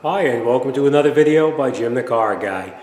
Hi, and welcome to another video by Jim the Car Guy.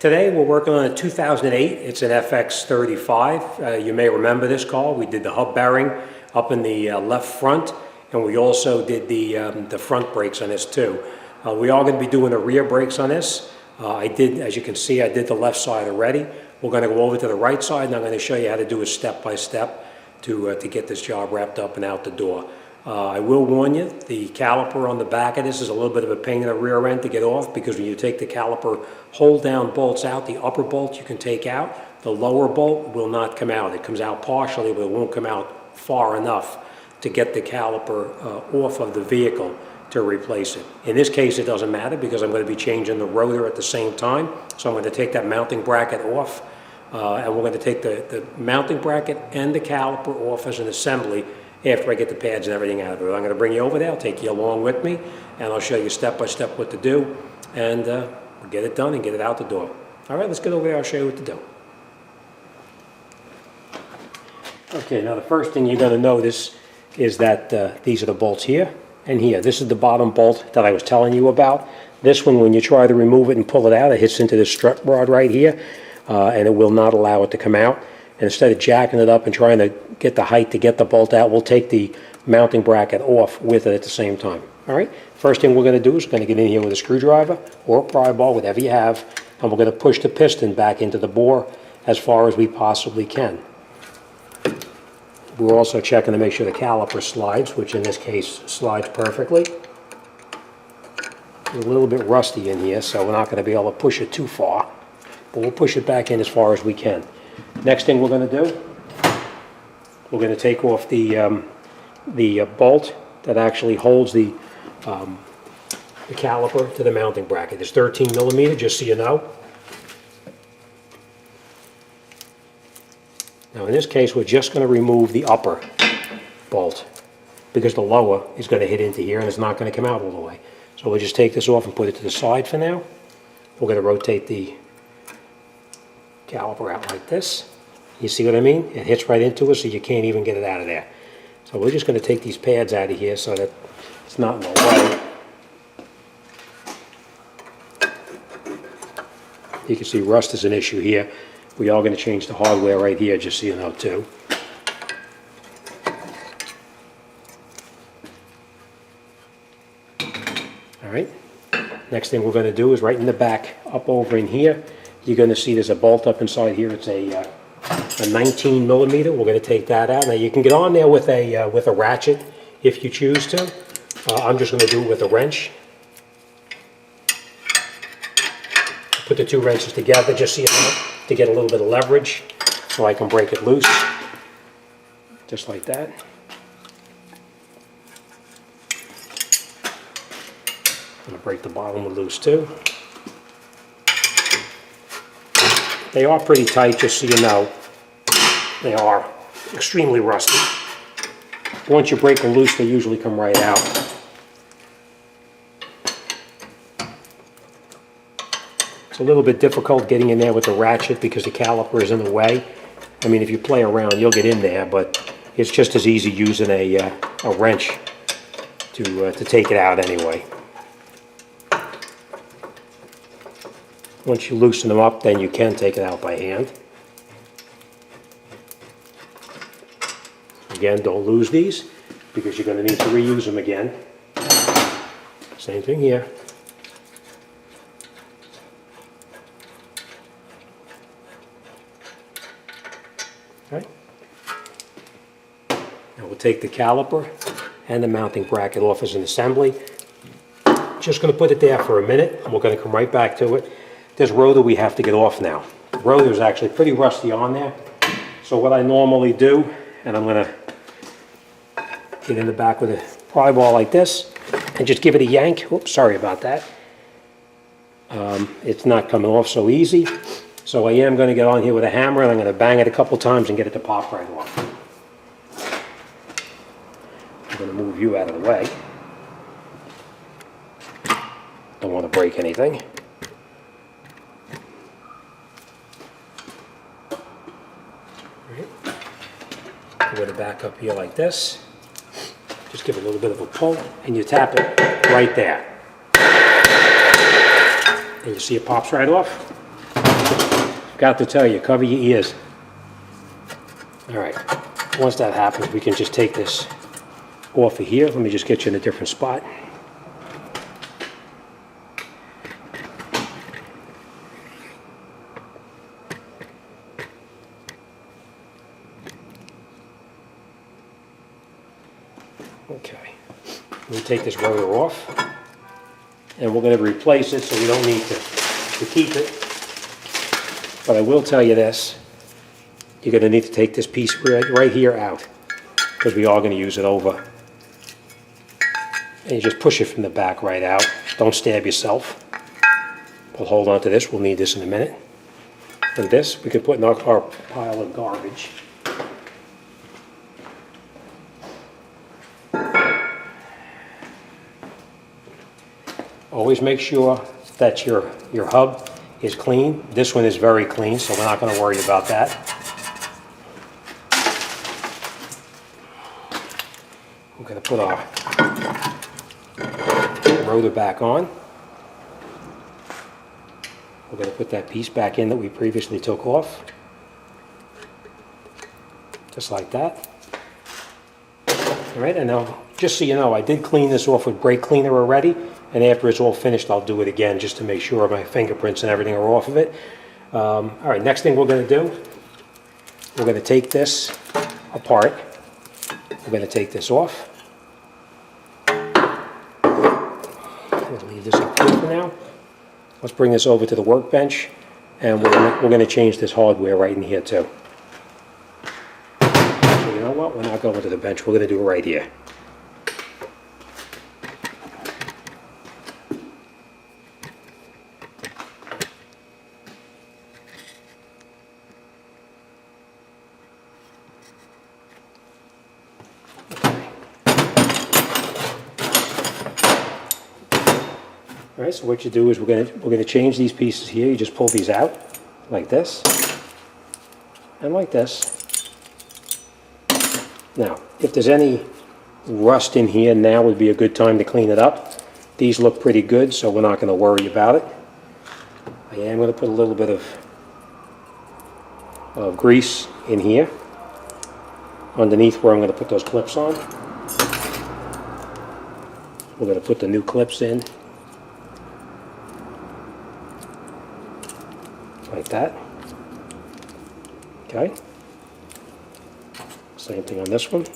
Today we're working on a 2008. It's an FX35. You may remember this car. We did the hub bearing up in the left front, and we also did the front brakes on this too. We are going to be doing the rear brakes on this. As you can see, I did the left side already. We're going to go over to the right side, and I'm going to show you how to do it step by step to get this job wrapped up and out the door. I will warn you, the caliper on the back of this is a little bit of a pain in the rear end to get off, because when you take the caliper hold down bolts out, the upper bolt you can take out, the lower bolt will not come out. It comes out partially, but it won't come out far enough to get the caliper off of the vehicle to replace it. In this case it doesn't matter, because I'm going to be changing the rotor at the same time, so I'm going to take that mounting bracket off, and we're going to take the mounting bracket and the caliper off as an assembly after I get the pads and everything out of it. I'm going to bring you over there, I'll take you along with me, and I'll show you step by step what to do, and we'll get it done and get it out the door. All right, let's get over there, I'll show you what to do. Okay, now the first thing you're going to notice is that these are the bolts here and here. This is the bottom bolt that I was telling you about. This one, when you try to remove it and pull it out, it hits into this strut rod right here, and it will not allow it to come out. And instead of jacking it up and trying to get the height to get the bolt out, we'll take the mounting bracket off with it at the same time. All right, first thing we're going to do is we're going to get in here with a screwdriver or a pry bar, whatever you have, and we're going to push the piston back into the bore as far as we possibly can. We're also checking to make sure the caliper slides, which in this case slides perfectly. It's a little bit rusty in here, so we're not going to be able to push it too far, but we'll push it back in as far as we can. Next thing we're going to do, we're going to take off the bolt that actually holds the caliper to the mounting bracket. It's 13 millimeter, just so you know. Now in this case, we're just going to remove the upper bolt, because the lower is going to hit into here and it's not going to come out all the way. So we'll just take this off and put it to the side for now. We're going to rotate the caliper out like this. You see what I mean? It hits right into it, so you can't even get it out of there. So we're just going to take these pads out of here so that it's not in the way. You can see rust is an issue here. We are going to change the hardware right here, just so you know too. All right. Next thing we're going to do is right in the back, up over in here, you're going to see there's a bolt up inside here. It's a 19 millimeter. We're going to take that out. Now you can get on there with a ratchet if you choose to. I'm just going to do it with a wrench. Put the two wrenches together just so you know, to get a little bit of leverage, so I can break it loose, just like that. I'm going to break the bottom loose too. They are pretty tight, just so you know. They are extremely rusty. Once you break them loose, they usually come right out. It's a little bit difficult getting in there with the ratchet because the caliper is in the way. I mean, if you play around, you'll get in there, but it's just as easy using a wrench to take it out anyway. Once you loosen them up, then you can take it out by hand. Again, don't lose these, because you're going to need to reuse them again. Same thing here. Okay. Now we'll take the caliper and the mounting bracket off as an assembly. Just going to put it there for a minute, and we're going to come right back to it. This rotor we have to get off now. The rotor is actually pretty rusty on there. So what I normally do, and I'm going to get in the back with a pry bar like this and just give it a yank. Oops, sorry about that. It's not coming off so easy. So I am going to get on here with a hammer, and I'm going to bang it a couple times and get it to pop right off. I'm going to move you out of the way. Don't want to break anything. I'm going to back up here like this. Just give it a little bit of a pull, and you tap it right there. And you see it pops right off. Forgot to tell you, cover your ears. All right, once that happens, we can just take this off of here. Let me just get you in a different spot. Okay, we take this rotor off, and we're going to replace it so we don't need to keep it. But I will tell you this, you're going to need to take this piece right here out, because we are going to use it over. And you just push it from the back right out. Don't stab yourself. We'll hold on to this, we'll need this in a minute. And this we can put in our pile of garbage. Always make sure that your hub is clean. This one is very clean, so we're not going to worry about that. We're going to put our rotor back on. We're going to put that piece back in that we previously took off. Just like that. All right, and now, just so you know, I did clean this off with brake cleaner already. And after it's all finished, I'll do it again just to make sure my fingerprints and everything are off of it. All right, next thing we're going to do, we're going to take this apart. We're going to take this off. We'll leave this up here for now. Let's bring this over to the workbench, and we're going to change this hardware right in here too. So you know what? We're not going to the bench. We're going to do it right here. All right, so what you do is we're going to change these pieces here. You just pull these out like this and like this. Now, if there's any rust in here, now would be a good time to clean it up. These look pretty good, so we're not going to worry about it. I am going to put a little bit of grease in here underneath where I'm going to put those clips on. We're going to put the new clips in. Like that. Okay. Same thing on this one.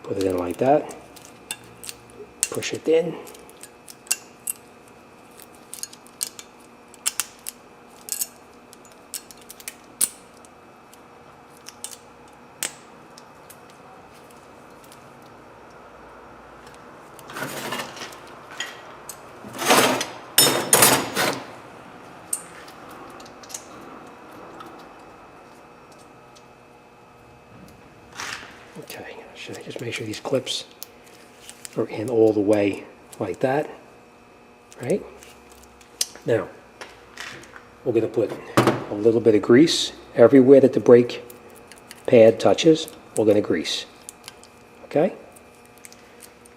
Put it in like that. Push it in. Okay, should I just make sure these clips are in all the way like that, right? Now, we're going to put a little bit of grease everywhere that the brake pad touches. We're going to grease, okay?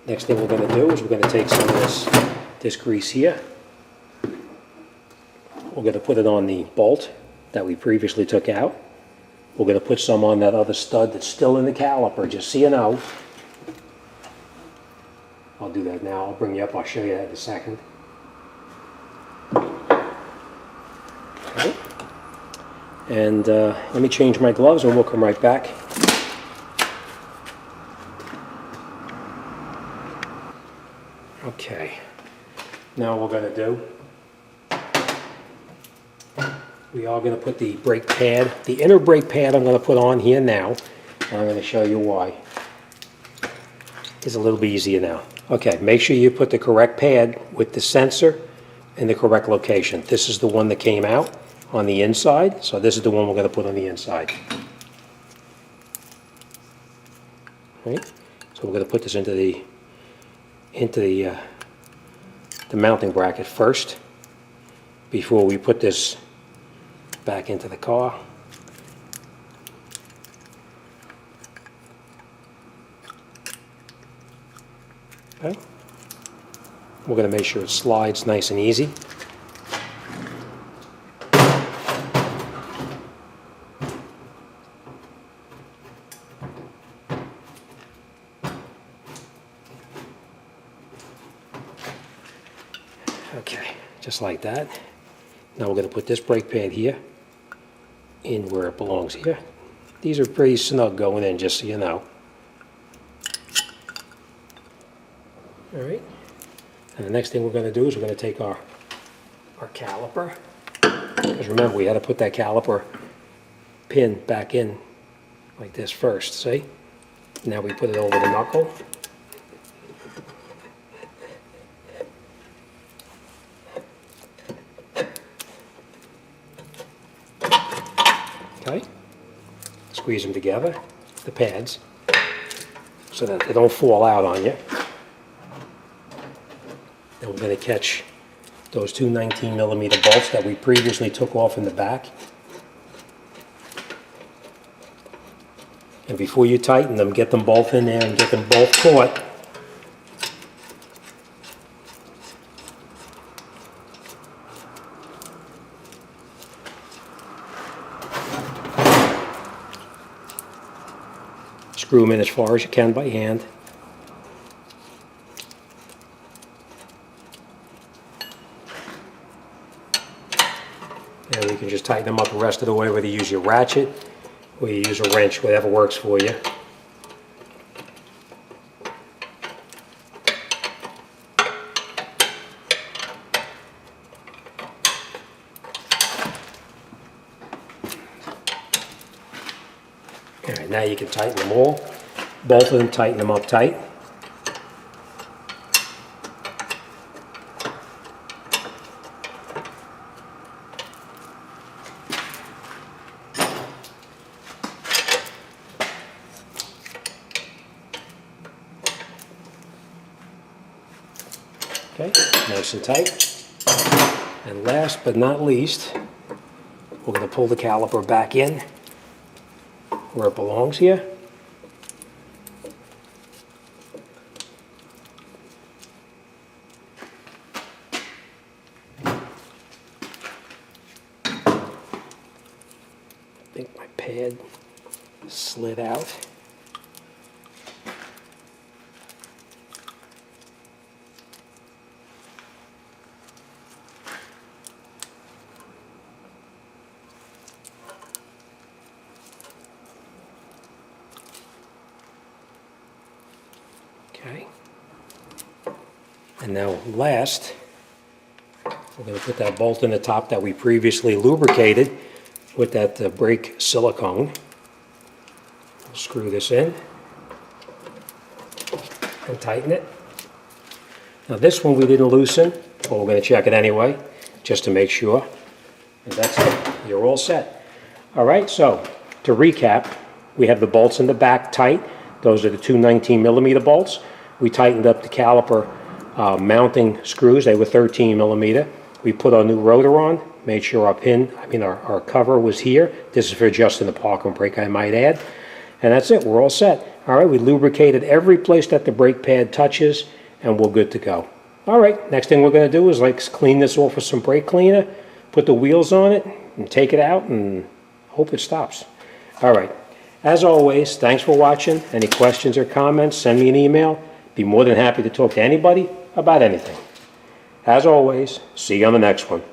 Next thing we're going to do is we're going to take some of this grease here. We're going to put it on the bolt that we previously took out. We're going to put some on that other stud that's still in the caliper, just so you know. I'll do that now. I'll bring you up. I'll show you that in a second. Okay. And let me change my gloves and we'll come right back. Okay. Now what we're going to do, we are going to put the brake pad, the inner brake pad I'm going to put on here now, and I'm going to show you why. It's a little bit easier now. Okay, make sure you put the correct pad with the sensor in the correct location. This is the one that came out on the inside, so this is the one we're going to put on the inside. Right? So we're going to put this into the mounting bracket first before we put this back into the car. Okay. We're going to make sure it slides nice and easy. Okay, just like that. Now we're going to put this brake pad here in where it belongs here. These are pretty snug going in, just so you know. All right. And the next thing we're going to do is we're going to take our caliper. Because remember, we had to put that caliper pin back in like this first, see? Now we put it over the knuckle. Okay. Squeeze them together, the pads, so that they don't fall out on you. Then we're going to catch those two 19mm bolts that we previously took off in the back. And before you tighten them, get them both in there and get them both caught. Screw them in as far as you can by hand. And you can just tighten them up the rest of the way, whether you use your ratchet or you use a wrench, whatever works for you. All right, now you can tighten them all. Both of them, tighten them up tight. Okay, nice and tight. And last but not least, we're going to pull the caliper back in where it belongs here. I think my pad slid out. Okay, and now last, we're going to put that bolt in the top that we previously lubricated with that brake silicone. We'll screw this in and tighten it. Now this one we didn't loosen, but we're going to check it anyway, just to make sure. And that's it. You're all set. All right, so to recap, we have the bolts in the back tight. Those are the two 19mm bolts. We tightened up the caliper mounting screws. They were 13mm. We put our new rotor on, made sure our cover was here. This is for adjusting the parking brake, I might add. And that's it, we're all set. All right, we lubricated every place that the brake pad touches, and we're good to go. All right, next thing we're going to do is clean this off with some brake cleaner, put the wheels on it, and take it out, and hope it stops. All right. As always, thanks for watching. Any questions or comments, send me an email. Be more than happy to talk to anybody about anything. As always, see you on the next one.